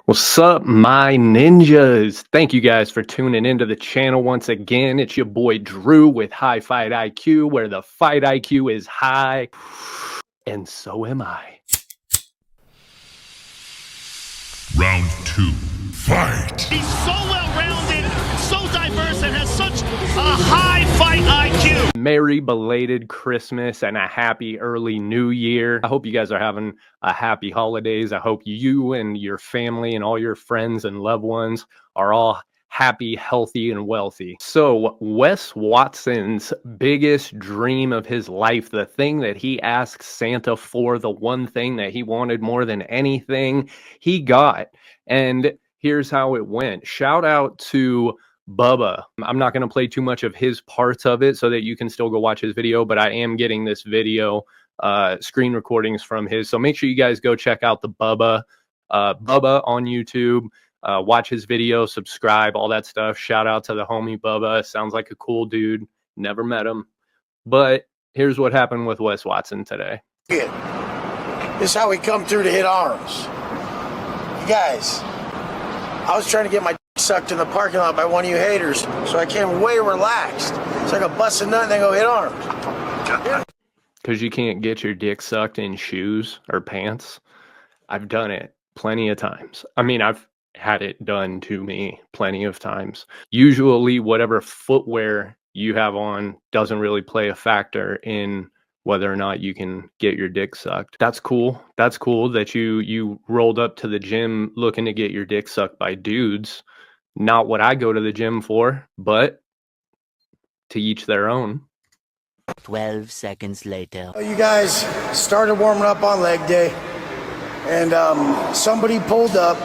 What's up, my ninjas? Thank you guys for tuning into the channel once again. It's your boy Drew with Highfightiq, where the fight IQ is high, and so am I. Round 2, fight! He's so well-rounded, so diverse, and has such a high fight IQ. Merry belated Christmas and a happy early New Year. I hope you guys are having a happy holidays. I hope you and your family and all your friends and loved ones are all happy, healthy, and wealthy. So Wes Watson's biggest dream of his life, the thing that he asked Santa for, the one thing that he wanted more than anything, he got. And here's how it went. Shout out to Bubba. I'm not going to play too much of his parts of it so that you can still go watch his video, but I am getting this video screen recordings from his. So make sure you guys go check out the Bubba on YouTube. Watch his video, subscribe, all that stuff. Shout out to the homie Bubba. Sounds like a cool dude. Never met him. But here's what happened with Wes Watson today. This is how we come through to hit arms. You guys, I was trying to get my sucked in the parking lot by one of you haters, so I came way relaxed. So I could bust a nut and then go hit arms. Because you can't get your dick sucked in shoes or pants. I've done it plenty of times. I mean, I've had it done to me plenty of times. Usually whatever footwear you have on doesn't really play a factor in whether or not you can get your dick sucked. That's cool. That's cool that you rolled up to the gym looking to get your dick sucked by dudes. Not what I go to the gym for, but to each their own. 12 seconds later. You guys started warming up on leg day, and somebody pulled up.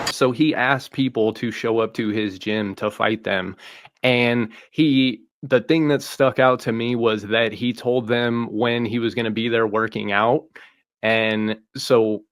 So he asked people to show up to his gym to fight them. And the thing that stuck out to me was that he told them when he was going to be there working out. And so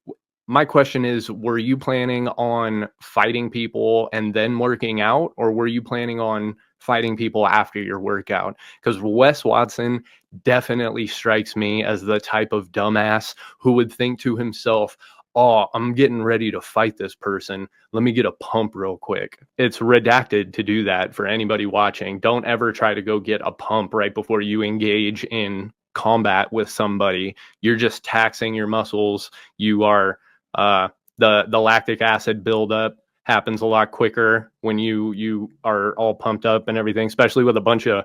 my question is, were you planning on fighting people and then working out, or were you planning on fighting people after your workout? Because Wes Watson definitely strikes me as the type of dumbass who would think to himself, oh, I'm getting ready to fight this person. Let me get a pump real quick. It's redacted to do that for anybody watching. Don't ever try to go get a pump right before you engage in combat with somebody. You're just taxing your muscles. You are the lactic acid buildup happens a lot quicker when you are all pumped up and everything, especially with a bunch of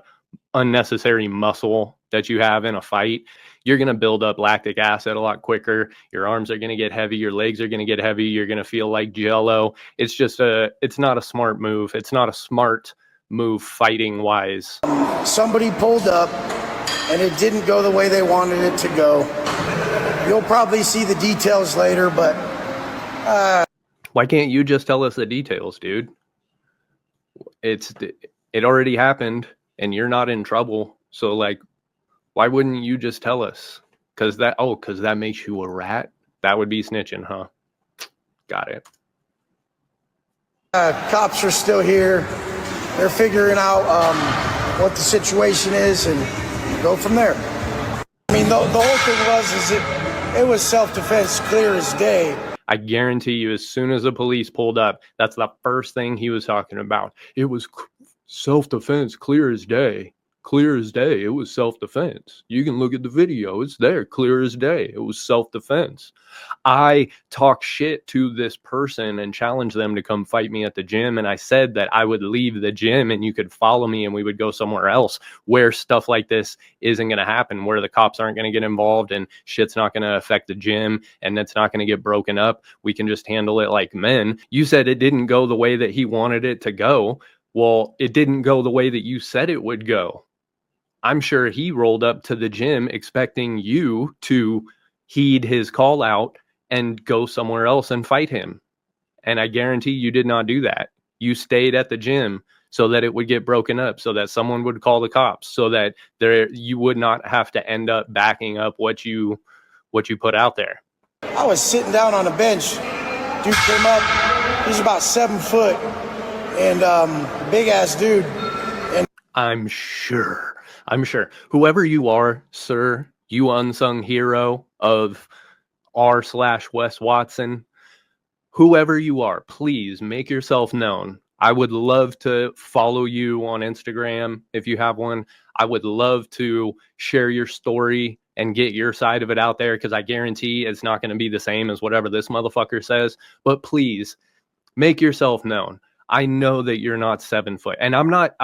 unnecessary muscle that you have in a fight. You're going to build up lactic acid a lot quicker. Your arms are going to get heavy. Your legs are going to get heavy. You're going to feel like jello. It's not a smart move. It's not a smart move fighting wise. Somebody pulled up and it didn't go the way they wanted it to go. You'll probably see the details later, but why can't you just tell us the details, dude? It already happened and you're not in trouble. So like, why wouldn't you just tell us? Because that makes you a rat? That would be snitching, huh? Got it. Cops are still here. They're figuring out what the situation is and go from there. I mean, the whole thing it was self-defense, clear as day. I guarantee you, as soon as the police pulled up, that's the first thing he was talking about. It was self-defense, clear as day. Clear as day. It was self-defense. You can look at the video. It's there, clear as day. It was self-defense. I talked shit to this person and challenged them to come fight me at the gym. And I said that I would leave the gym and you could follow me and we would go somewhere else where stuff like this isn't going to happen, where the cops aren't going to get involved and shit's not going to affect the gym and it's not going to get broken up. We can just handle it like men. You said it didn't go the way that he wanted it to go. Well, it didn't go the way that you said it would go. I'm sure he rolled up to the gym expecting you to heed his call out and go somewhere else and fight him. And I guarantee you did not do that. You stayed at the gym so that it would get broken up, so that someone would call the cops, so that you would not have to end up backing up what you put out there. I was sitting down on a bench. Dude came up. He's about 7 foot and big ass dude. And I'm sure whoever you are, sir, you unsung hero of r/Wes Watson, whoever you are, please make yourself known. I would love to follow you on Instagram if you have one. I would love to share your story and get your side of it out there, because I guarantee it's not going to be the same as whatever this motherfucker says. But please make yourself known. I know that you're not 7 foot, and I'm not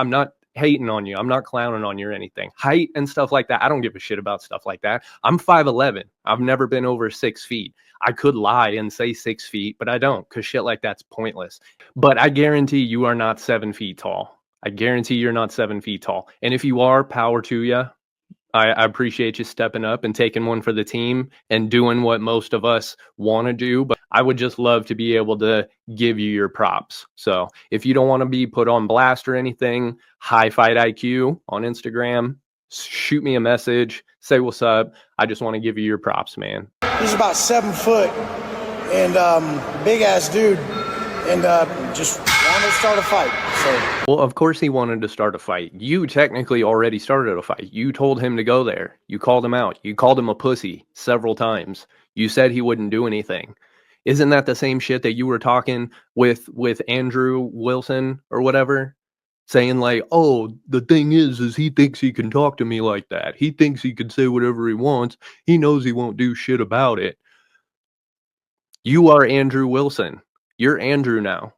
hating on you. I'm not clowning on you or anything. Height and stuff like that, I don't give a shit about stuff like that. I'm 5'11". I've never been over 6 feet. I could lie and say 6 feet, but I don't, because shit like that's pointless. But I guarantee you are not 7 feet tall. I guarantee you're not 7 feet tall. And if you are, power to you. I appreciate you stepping up and taking one for the team and doing what most of us want to do. But I would just love to be able to give you your props. So if you don't want to be put on blast or anything, Highfightiq on Instagram, shoot me a message, say what's up. I just want to give you your props, man. He's about 7 foot and big ass dude, and just wanted to start a fight. So. Well, of course he wanted to start a fight. You technically already started a fight. You told him to go there. You called him out. You called him a pussy several times. You said he wouldn't do anything. Isn't that the same shit that you were talking with Andrew Wilson or whatever? Saying like, oh, the thing is he thinks he can talk to me like that. He thinks he can say whatever he wants. He knows he won't do shit about it. You are Andrew Wilson. You're Andrew now.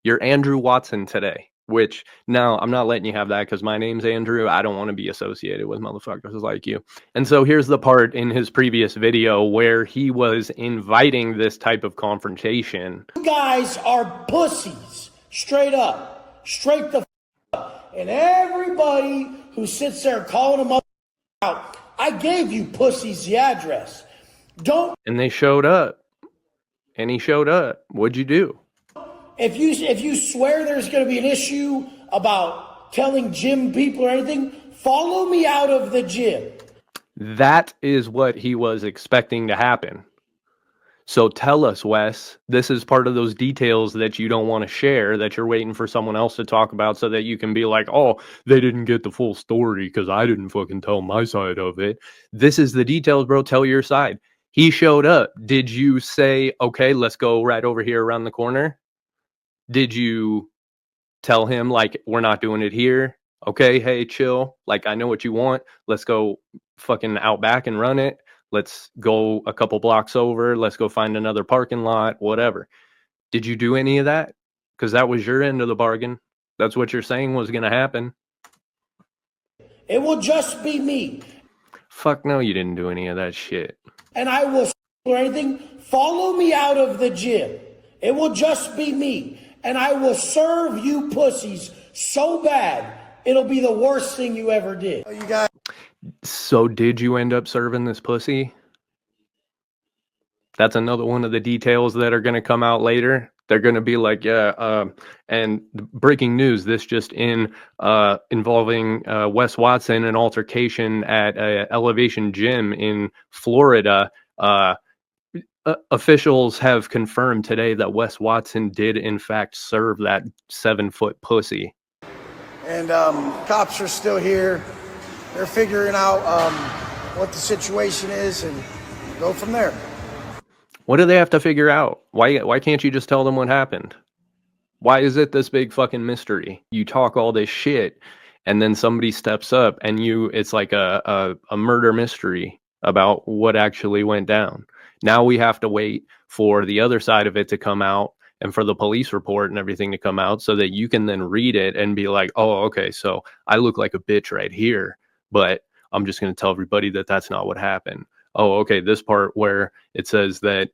You're Andrew Watson today. Which, now, I'm not letting you have that because my name's Andrew. I don't want to be associated with motherfuckers like you. And so here's the part in his previous video where he was inviting this type of confrontation. You guys are pussies. Straight up. Straight the f*** up. And everybody who sits there calling them up out, I gave you pussies the address. Don't. And they showed up. And he showed up. What'd you do? If you swear there's going to be an issue about telling gym people or anything, follow me out of the gym. That is what he was expecting to happen. So tell us, Wes, this is part of those details that you don't want to share, that you're waiting for someone else to talk about so that you can be like, oh, they didn't get the full story because I didn't fucking tell my side of it. This is the details, bro. Tell your side. He showed up. Did you say, okay, let's go right over here around the corner? Did you tell him, like, we're not doing it here? Okay, hey, chill. Like, I know what you want. Let's go fucking out back and run it. Let's go a couple blocks over. Let's go find another parking lot, whatever. Did you do any of that? Because that was your end of the bargain. That's what you're saying was going to happen. It will just be me. Fuck no, you didn't do any of that shit. And I will or anything. Follow me out of the gym. It will just be me. And I will serve you pussies so bad, it'll be the worst thing you ever did. You guys. So did you end up serving this pussy? That's another one of the details that are going to come out later. They're going to be like, yeah, and breaking news, this just involving Wes Watson, an altercation at Elevation Gym in Florida. Officials have confirmed today that Wes Watson did, in fact, serve that 7-foot pussy. And cops are still here. They're figuring out what the situation is and go from there. What do they have to figure out? Why can't you just tell them what happened? Why is it this big fucking mystery? You talk all this shit, and then somebody steps up, and it's like a murder mystery about what actually went down. Now we have to wait for the other side of it to come out and for the police report and everything to come out so that you can then read it and be like, oh, okay, so I look like a bitch right here, but I'm just going to tell everybody that that's not what happened. Oh, okay, this part where it says that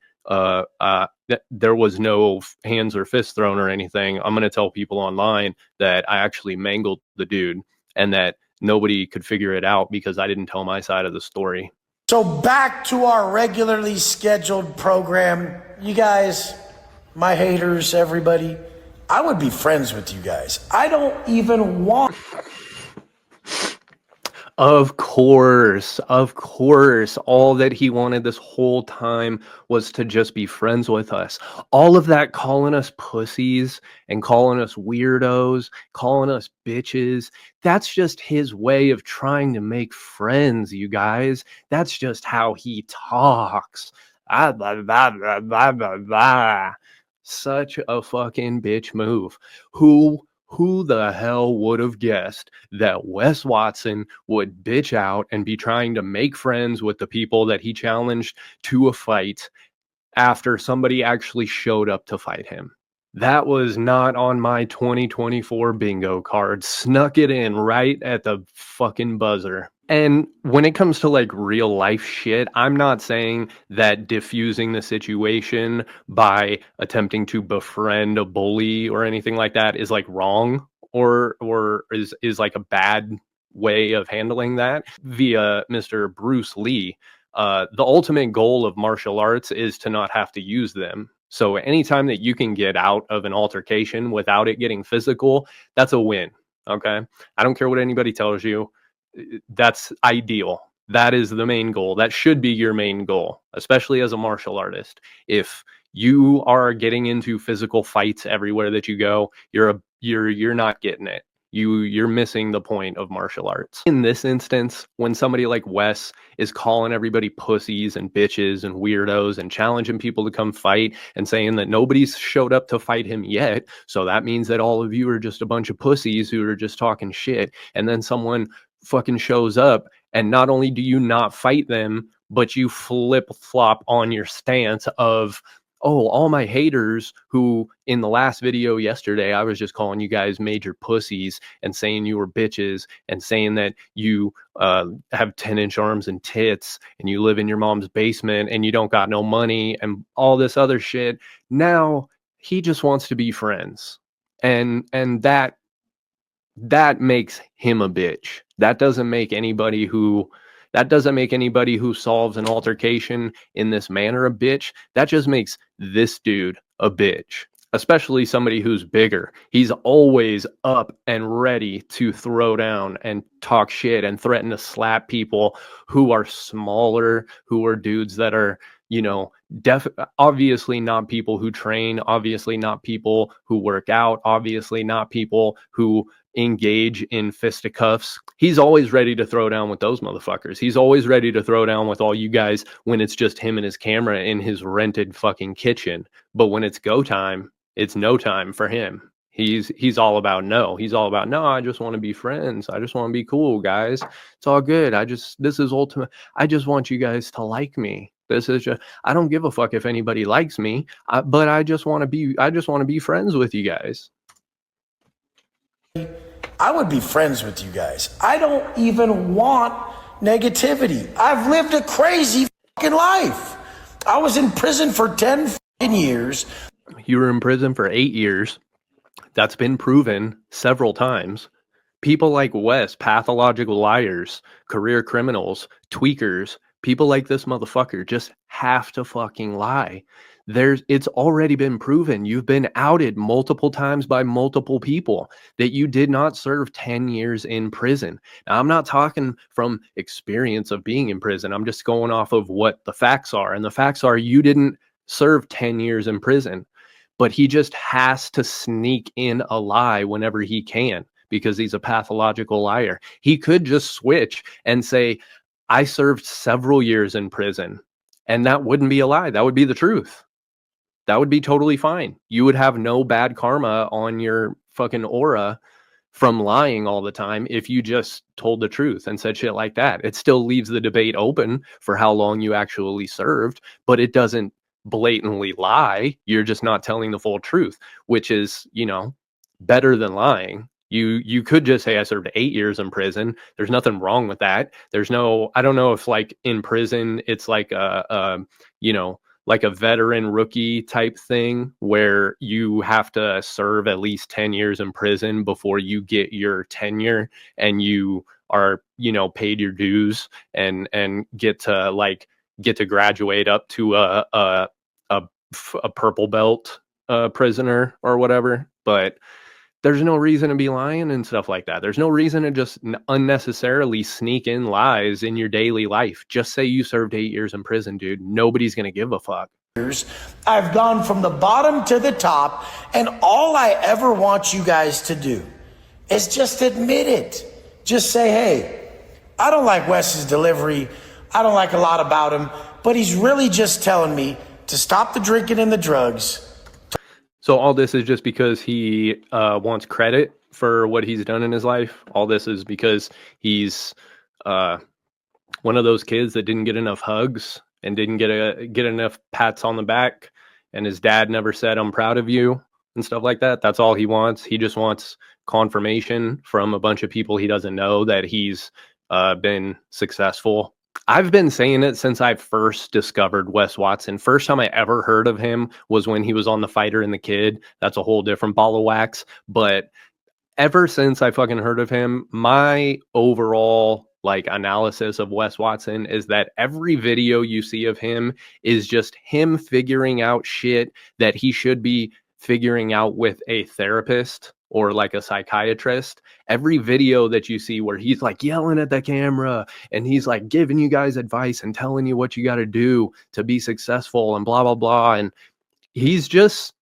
there was no hands or fists thrown or anything, I'm going to tell people online that I actually mangled the dude and that nobody could figure it out because I didn't tell my side of the story. So back to our regularly scheduled program. You guys, my haters, everybody, I would be friends with you guys. I don't even want... Of course, all that he wanted this whole time was to just be friends with us. All of that calling us pussies and calling us weirdos, calling us bitches, that's just his way of trying to make friends, you guys. That's just how he talks. Blah, blah, blah, blah, blah, blah. Such a fucking bitch move. Who the hell would have guessed that Wes Watson would bitch out and be trying to make friends with the people that he challenged to a fight after somebody actually showed up to fight him? That was not on my 2024 bingo card. Snuck it in right at the fucking buzzer. And when it comes to like real life shit, I'm not saying that diffusing the situation by attempting to befriend a bully or anything like that is like wrong or is like a bad way of handling that. Via Mr. Bruce Lee, the ultimate goal of martial arts is to not have to use them. So anytime that you can get out of an altercation without it getting physical, that's a win. Okay. I don't care what anybody tells you. That's ideal. That is the main goal. That should be your main goal, especially as a martial artist. If you are getting into physical fights everywhere that you go, you're not getting it. You're missing the point of martial arts. In this instance, when somebody like Wes is calling everybody pussies and bitches and weirdos and challenging people to come fight and saying that nobody's showed up to fight him yet, so that means that all of you are just a bunch of pussies who are just talking shit, and then someone fucking shows up and not only do you not fight them, but you flip-flop on your stance of, oh, all my haters who in the last video yesterday, I was just calling you guys major pussies and saying you were bitches and saying that you have 10-inch arms and tits and you live in your mom's basement and you don't got no money and all this other shit. Now he just wants to be friends. And that makes him a bitch. That doesn't make anybody who solves an altercation in this manner a bitch. That just makes this dude a bitch, especially somebody who's bigger. He's always up and ready to throw down and talk shit and threaten to slap people who are smaller, who are dudes that are, you know, obviously not people who train, obviously not people who work out, obviously not people who engage in fisticuffs. He's always ready to throw down with those motherfuckers. He's always ready to throw down with all you guys when it's just him and his camera in his rented fucking kitchen. But when it's go time, it's no time for him. He's all about no. He's all about no, I just want to be friends. I just want to be cool, guys. It's all good. This is ultimate. I just want you guys to like me. This is just, I don't give a fuck if anybody likes me, but I just want to be friends with you guys. I would be friends with you guys. I don't even want negativity. I've lived a crazy fucking life. I was in prison for 10 fucking years. You were in prison for 8 years. That's been proven several times. People like Wes, pathological liars, career criminals, tweakers, people like this motherfucker just have to fucking lie. It's already been proven. You've been outed multiple times by multiple people that you did not serve 10 years in prison. Now, I'm not talking from experience of being in prison. I'm just going off of what the facts are. And the facts are you didn't serve 10 years in prison, but he just has to sneak in a lie whenever he can because he's a pathological liar. He could just switch and say, I served several years in prison, and that wouldn't be a lie. That would be the truth. That would be totally fine. You would have no bad karma on your fucking aura from lying all the time if you just told the truth and said shit like that. It still leaves the debate open for how long you actually served, but it doesn't blatantly lie. You're just not telling the full truth, which is, you know, better than lying. You could just say I served 8 years in prison. There's nothing wrong with that. I don't know if like in prison it's like like a veteran rookie type thing where you have to serve at least 10 years in prison before you get your tenure and you are, you know, paid your dues and get to graduate up to a purple belt prisoner or whatever. But there's no reason to be lying and stuff like that. There's no reason to just unnecessarily sneak in lies in your daily life. Just say you served 8 years in prison, dude. Nobody's going to give a fuck. I've gone from the bottom to the top, and all I ever want you guys to do is just admit it. Just say, hey, I don't like Wes's delivery. I don't like a lot about him, but he's really just telling me to stop the drinking and the drugs. So all this is just because he wants credit for what he's done in his life. All this is because he's one of those kids that didn't get enough hugs and didn't get enough pats on the back, and his dad never said, "I'm proud of you," and stuff like that. That's all he wants. He just wants confirmation from a bunch of people he doesn't know that he's been successful. I've been saying it since I first discovered Wes Watson. First time I ever heard of him was when he was on The Fighter and the Kid. That's a whole different ball of wax. But ever since I fucking heard of him, my overall like analysis of Wes Watson is that every video you see of him is just him figuring out shit that he should be figuring out with a therapist or like a psychiatrist. Every video that you see where he's like yelling at the camera and he's like giving you guys advice and telling you what you got to do to be successful and blah blah blah, and he's just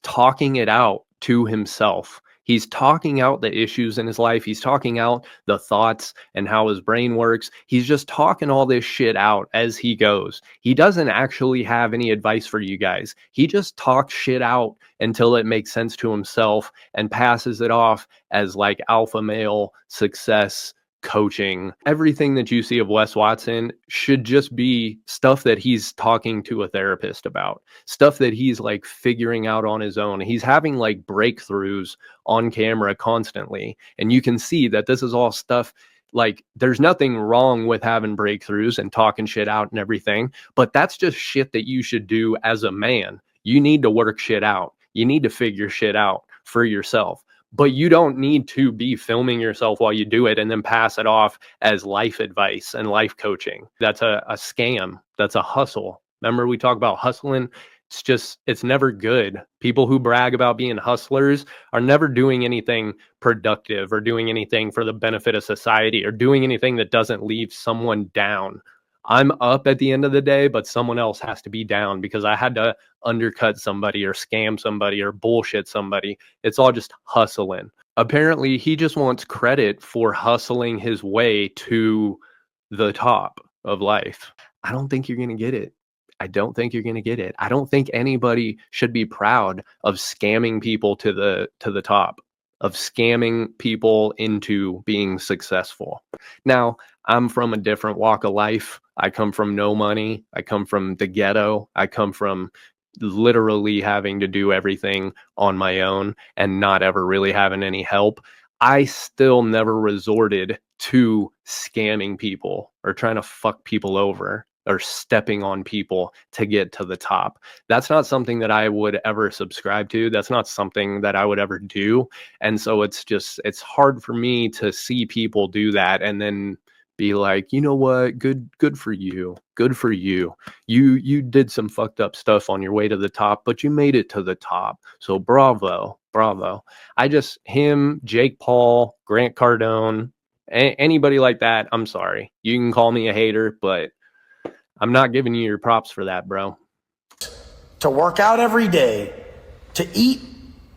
talking it out to himself. He's talking out the issues in his life. He's talking out the thoughts and how his brain works. He's just talking all this shit out as he goes. He doesn't actually have any advice for you guys. He just talks shit out until it makes sense to himself and passes it off as like alpha male success coaching. Everything that you see of Wes Watson should just be stuff that he's talking to a therapist about, stuff that he's like figuring out on his own. He's having like breakthroughs on camera constantly, and you can see that this is all stuff like there's nothing wrong with having breakthroughs and talking shit out and everything, but that's just shit that you should do as a man. You need to work shit out. You need to figure shit out for yourself. But you don't need to be filming yourself while you do it and then pass it off as life advice and life coaching. That's a scam. That's a hustle. Remember, we talk about hustling. It's never good. People who brag about being hustlers are never doing anything productive or doing anything for the benefit of society or doing anything that doesn't leave someone down. I'm up at the end of the day, but someone else has to be down because I had to undercut somebody or scam somebody or bullshit somebody. It's all just hustling. Apparently, he just wants credit for hustling his way to the top of life. I don't think you're going to get it. I don't think you're going to get it. I don't think anybody should be proud of scamming people to the top, of scamming people into being successful. Now, I'm from a different walk of life. I come from no money. I come from the ghetto. I come from literally having to do everything on my own and not ever really having any help. I still never resorted to scamming people or trying to fuck people over or stepping on people to get to the top. That's not something that I would ever subscribe to. That's not something that I would ever do. And so it's hard for me to see people do that and then be like, you know what, good for you. Good for you. You did some fucked up stuff on your way to the top, but you made it to the top. So bravo. Him, Jake Paul, Grant Cardone, anybody like that, I'm sorry. You can call me a hater, but I'm not giving you your props for that, bro. To work out every day, to eat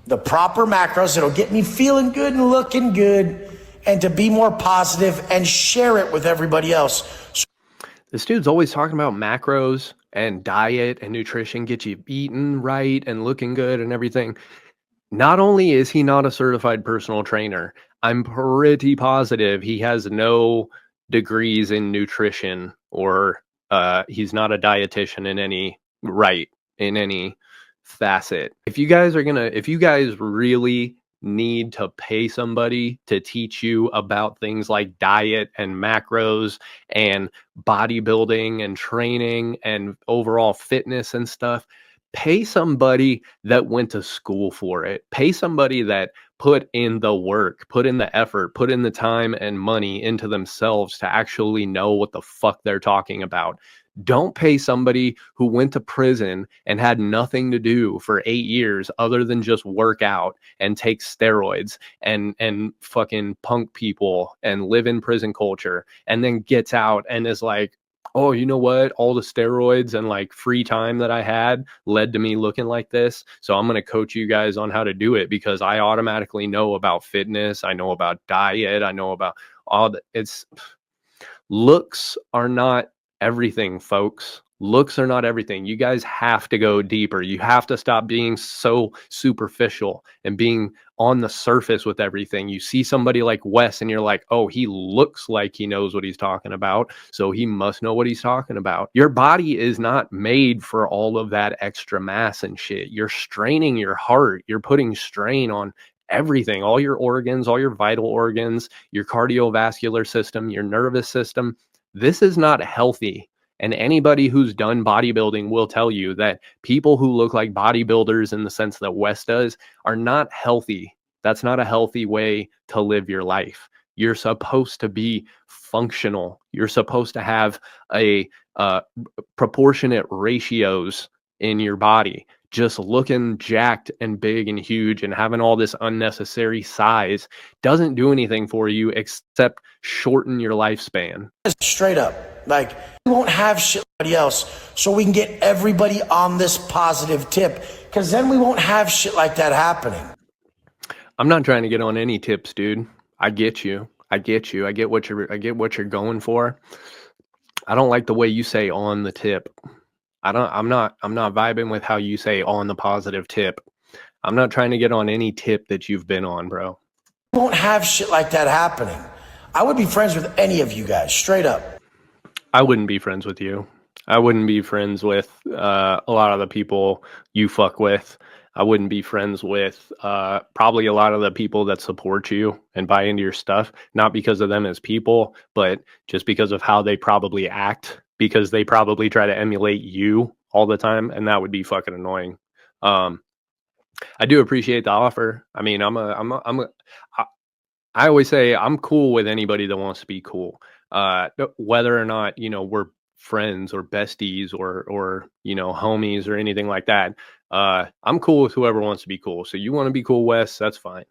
the proper macros that'll get me feeling good and looking good, and to be more positive and share it with everybody else. This dude's always talking about macros and diet and nutrition, get you eating right and looking good and everything. Not only is he not a certified personal trainer, I'm pretty positive he has no degrees in nutrition or he's not a dietitian in any facet. If you guys really need to pay somebody to teach you about things like diet and macros and bodybuilding and training and overall fitness and stuff, pay somebody that went to school for it. Pay somebody that put in the work, put in the effort, put in the time and money into themselves to actually know what the fuck they're talking about. Don't pay somebody who went to prison and had nothing to do for 8 years other than just work out and take steroids and fucking punk people and live in prison culture, and then gets out and is like, oh, you know what? All the steroids and like free time that I had led to me looking like this. So I'm going to coach you guys on how to do it because I automatically know about fitness. I know about diet. I know about looks are not everything, folks. Looks are not everything. You guys have to go deeper. You have to stop being so superficial and being on the surface with everything. You see somebody like Wes and you're like, oh, he looks like he knows what he's talking about, so he must know what he's talking about. Your body is not made for all of that extra mass and shit. You're straining your heart. You're putting strain on everything, all your organs, all your vital organs, your cardiovascular system, your nervous system. This is not healthy. And anybody who's done bodybuilding will tell you that people who look like bodybuilders in the sense that Wes does are not healthy. That's not a healthy way to live your life. You're supposed to be functional. You're supposed to have a proportionate ratios in your body. Just looking jacked and big and huge and having all this unnecessary size doesn't do anything for you except shorten your lifespan. Straight up. Like, we won't have shit like anybody else, so we can get everybody on this positive tip, because then we won't have shit like that happening. I'm not trying to get on any tips, dude. I get you. I get you. I get what you're going for. I don't like the way you say on the tip. I'm not vibing with how you say on the positive tip. I'm not trying to get on any tip that you've been on, bro. We won't have shit like that happening. I would be friends with any of you guys, straight up. I wouldn't be friends with you. I wouldn't be friends with a lot of the people you fuck with. I wouldn't be friends with probably a lot of the people that support you and buy into your stuff, not because of them as people, but just because of how they probably act, because they probably try to emulate you all the time, and that would be fucking annoying. I do appreciate the offer. I mean, I always say I'm cool with anybody that wants to be cool. Whether or not, we're friends or besties or homies or anything like that. I'm cool with whoever wants to be cool. So you want to be cool, Wes, that's fine.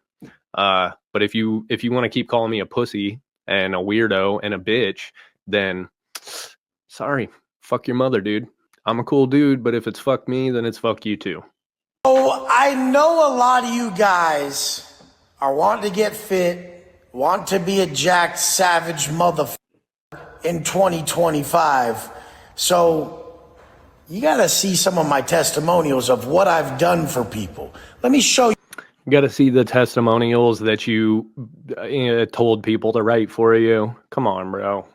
But if you want to keep calling me a pussy and a weirdo and a bitch, then sorry, fuck your mother, dude. I'm a cool dude, but if it's fuck me, then it's fuck you too. Oh, I know a lot of you guys are wanting to get fit, want to be a jacked, savage motherfucker in 2025. So you got to see some of my testimonials of what I've done for people. Let me show you. You got to see the testimonials that you told people to write for you. Come on, bro.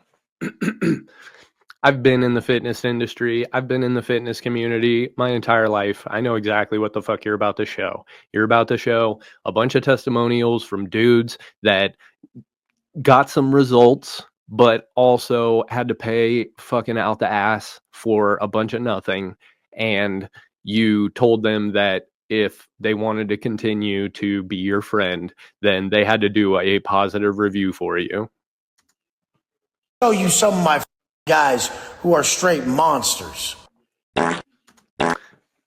I've been in the fitness industry. I've been in the fitness community my entire life. I know exactly what the fuck you're about to show. You're about to show a bunch of testimonials from dudes that got some results, but also had to pay fucking out the ass for a bunch of nothing. And you told them that if they wanted to continue to be your friend, then they had to do a positive review for you. Show you some of my guys who are straight monsters.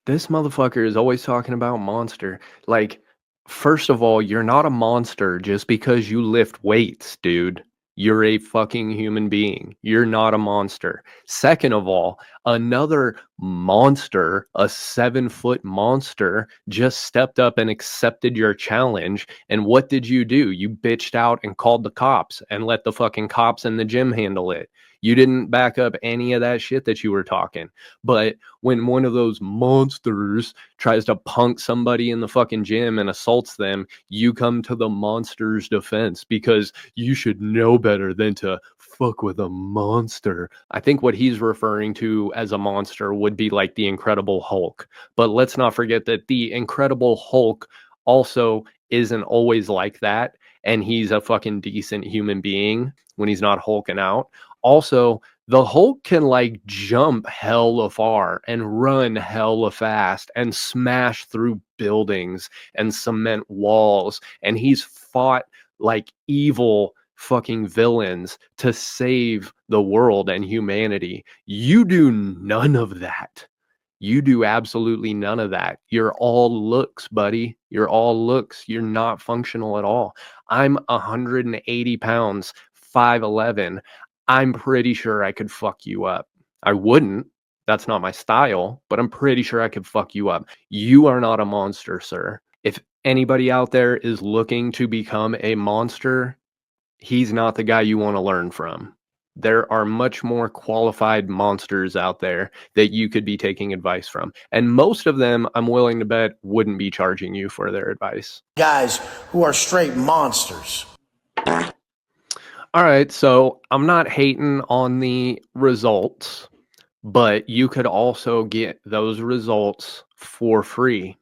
This motherfucker is always talking about monster. Like, first of all, you're not a monster just because you lift weights, dude. You're a fucking human being. You're not a monster. Second of all, another monster, a 7-foot monster, just stepped up and accepted your challenge. And what did you do? You bitched out and called the cops and let the fucking cops in the gym handle it. You didn't back up any of that shit that you were talking. But when one of those monsters tries to punk somebody in the fucking gym and assaults them, you come to the monster's defense because you should know better than to fuck with a monster. I think what he's referring to as a monster would be like the Incredible Hulk. But let's not forget that the Incredible Hulk also isn't always like that. And he's a fucking decent human being when he's not hulking out. Also, the Hulk can like jump hella far and run hella fast and smash through buildings and cement walls. And he's fought like evil fucking villains to save the world and humanity. You do none of that. You do absolutely none of that. You're all looks, buddy. You're all looks. You're not functional at all. I'm 180 pounds, 5'11". I'm pretty sure I could fuck you up. I wouldn't. That's not my style, but I'm pretty sure I could fuck you up. You are not a monster, sir. If anybody out there is looking to become a monster, he's not the guy you want to learn from. There are much more qualified monsters out there that you could be taking advice from. And most of them, I'm willing to bet, wouldn't be charging you for their advice. Guys who are straight monsters. All right, so I'm not hating on the results, but you could also get those results for free.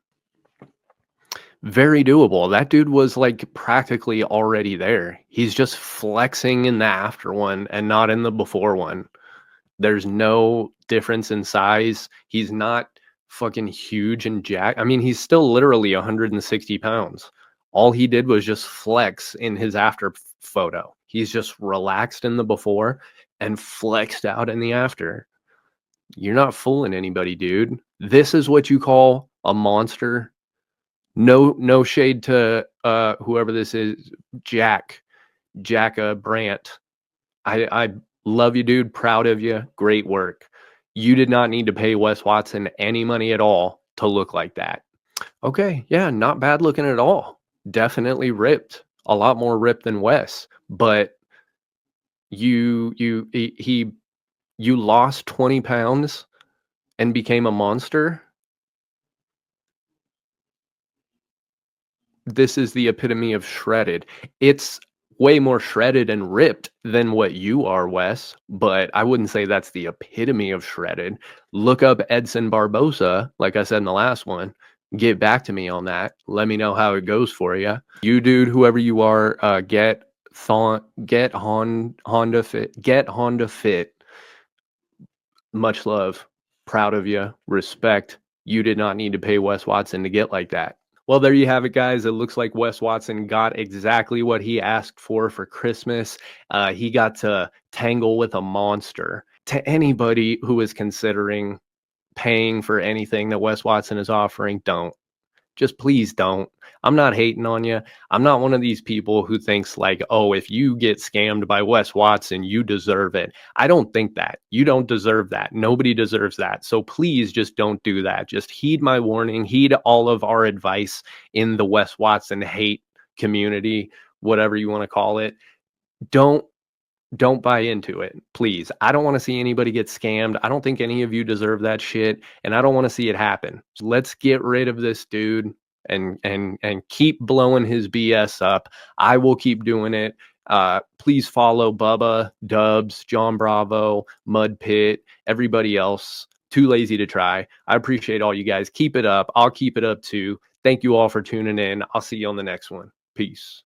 Very doable. That dude was like practically already there. He's just flexing in the after one and not in the before one. There's no difference in size. He's not fucking huge and jack. I mean, he's still literally 160 pounds. All he did was just flex in his after photo. He's just relaxed in the before and flexed out in the after. You're not fooling anybody, dude. This is what you call a monster. No shade to whoever this is, Jack Brandt. I love you, dude. Proud of you. Great work. You did not need to pay Wes Watson any money at all to look like that. Okay, yeah, not bad looking at all. Definitely ripped. A lot more ripped than Wes. But you lost 20 pounds and became a monster. This is the epitome of shredded. It's way more shredded and ripped than what you are, Wes, but I wouldn't say that's the epitome of shredded. Look up Edson Barbosa, like I said in the last one. Get back to me on that. Let me know how it goes for you. You, dude, whoever you are, get Honda Fit. Much love. Proud of you. Respect. You did not need to pay Wes Watson to get like that. Well, there you have it, guys. It looks like Wes Watson got exactly what he asked for Christmas. He got to tangle with a monster. To anybody who is considering paying for anything that Wes Watson is offering, don't. Just please don't. I'm not hating on you. I'm not one of these people who thinks like, oh, if you get scammed by Wes Watson, you deserve it. I don't think that. You don't deserve that. Nobody deserves that. So please just don't do that. Just heed my warning. Heed all of our advice in the Wes Watson hate community, whatever you want to call it. Don't buy into it, please. I don't want to see anybody get scammed. I don't think any of you deserve that shit, and I don't want to see it happen. Let's get rid of this dude and keep blowing his BS up. I will keep doing it. Please follow Bubba, Dubs, John Bravo, Mud Pit, everybody else. Too lazy to try. I appreciate all you guys. Keep it up. I'll keep it up too. Thank you all for tuning in. I'll see you on the next one. Peace.